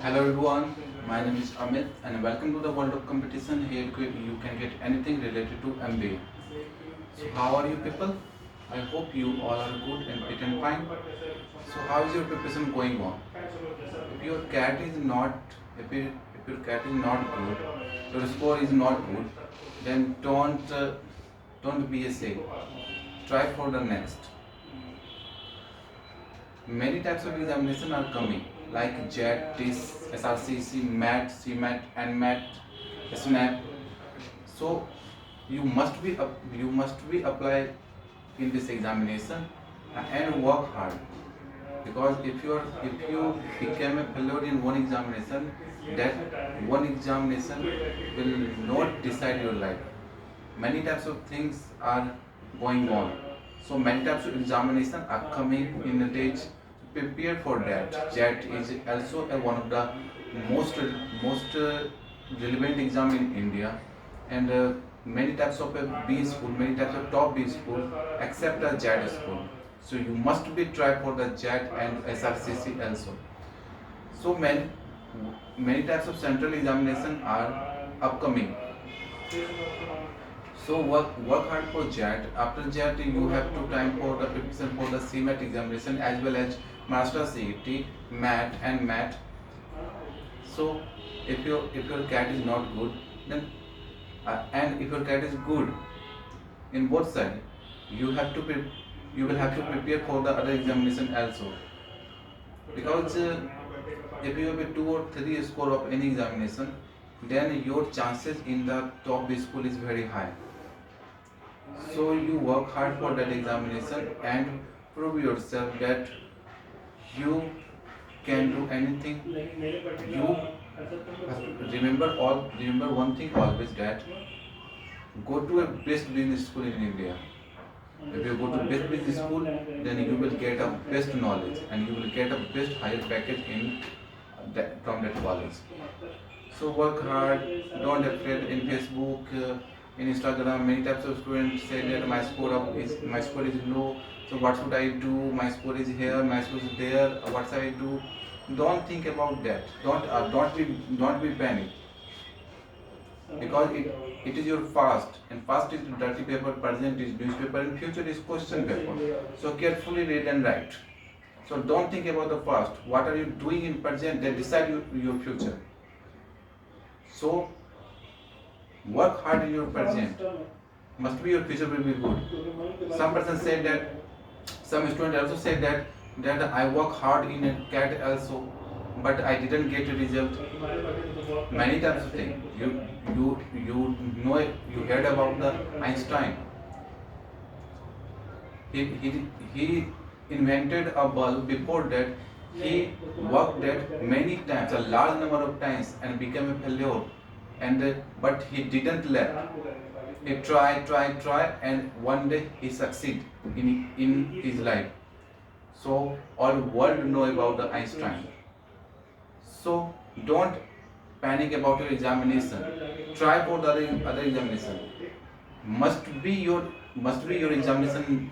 Hello everyone, my name is Amit and welcome to the world of competition. Here you can get anything related to MBA. So how are you people? I hope you all are good and fit and fine. So how is your preparation going on? If your cat is not if your cat is not good, your score is not good, then don't be a say. Try for the next. Many types of examination are coming like JET, TIS, SRCC, MAT, CMAT, NMAT, SNAP. So you must be apply in this examination and work hard, because if you become a failure in one examination, that one examination will not decide your life. Many types of things are going on, so many types of examination are coming in the days. Prepare for that. JET is also one of the most relevant exam in India, and many types of B school, many types of top B school accept a JET school. So you must be try for the JET and SRCC also. So many types of central examination are upcoming. So work hard for JET. After JET, you have to time for the preparation for the CMAT examination as well as Master CET, MAT and MAT. So if your cat is not good, then and if your cat is good in both sides, you will have to prepare for the other examination also, because if you have a 2 or 3 score of any examination, then your chances in the top B school is very high. So you work hard for that examination and prove yourself that you can do anything. You remember one thing always, that go to a best business school in India. If you go to best business school, then you will get a best knowledge and you will get a best higher package from that college. So work hard, don't afraid. In Facebook, in Instagram, many types of students say that my score is low. So what should I do? My score is here, my score is there. What should I do? Don't think about that. Don't be panic, because it is your past, and past is dirty paper, present is newspaper, and future is question paper. So carefully read and write. So don't think about the past. What are you doing in present that decide your future. So work hard in your present. Must be your future will be good. Some person said that, some student also said that I work hard in a CAT also, but I didn't get a result. Many types of things. You heard about the Einstein. He invented a bulb. Before that, he worked that many times, a large number of times, and became a failure. But he didn't let. He tried, and one day he succeed in his life. So all world know about the Einstein. So don't panic about your examination. Try for the other examination. Must be your examination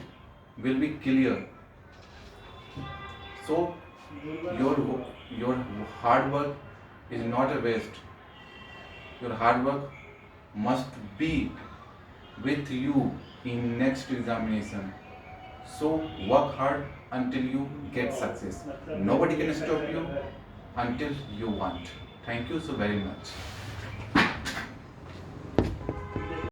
will be clear. So your hard work is not a waste. Your hard work must be with you in next examination. So work hard until you get success. Nobody can stop you until you want. Thank you so very much.